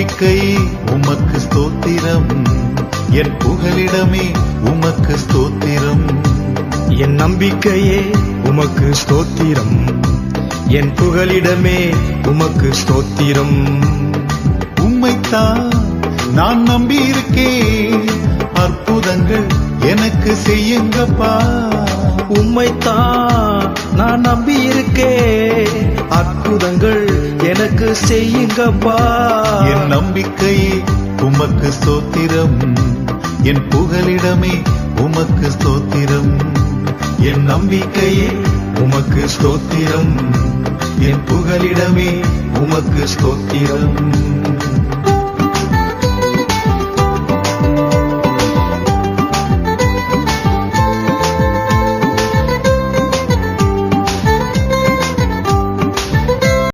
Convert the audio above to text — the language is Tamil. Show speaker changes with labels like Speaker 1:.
Speaker 1: நம்பிக்கை உமக்கு ஸ்தோத்திரம், என் புகலிடமே உமக்கு ஸ்தோத்திரம்.
Speaker 2: என் நம்பிக்கையே உமக்கு ஸ்தோத்திரம், என் புகலிடமே உமக்கு ஸ்தோத்திரம்.
Speaker 1: உம்மைத்தான் நான் நம்பி இருக்கேன், அற்புதங்கள் எனக்கு செய்யுங்கப்பா.
Speaker 2: உம்மைத்தான் நான் நம்பி இருக்கேன், அற்புதங்கள் எனக்கு செய்யுங்கப்பா.
Speaker 1: என் நம்பிக்கையே உமக்கு ஸ்தோத்திரம், என் புகலிடமே உமக்கு ஸ்தோத்திரம். என் நம்பிக்கையே உமக்கு ஸ்தோத்திரம், என் புகலிடமே உமக்கு ஸ்தோத்திரம்.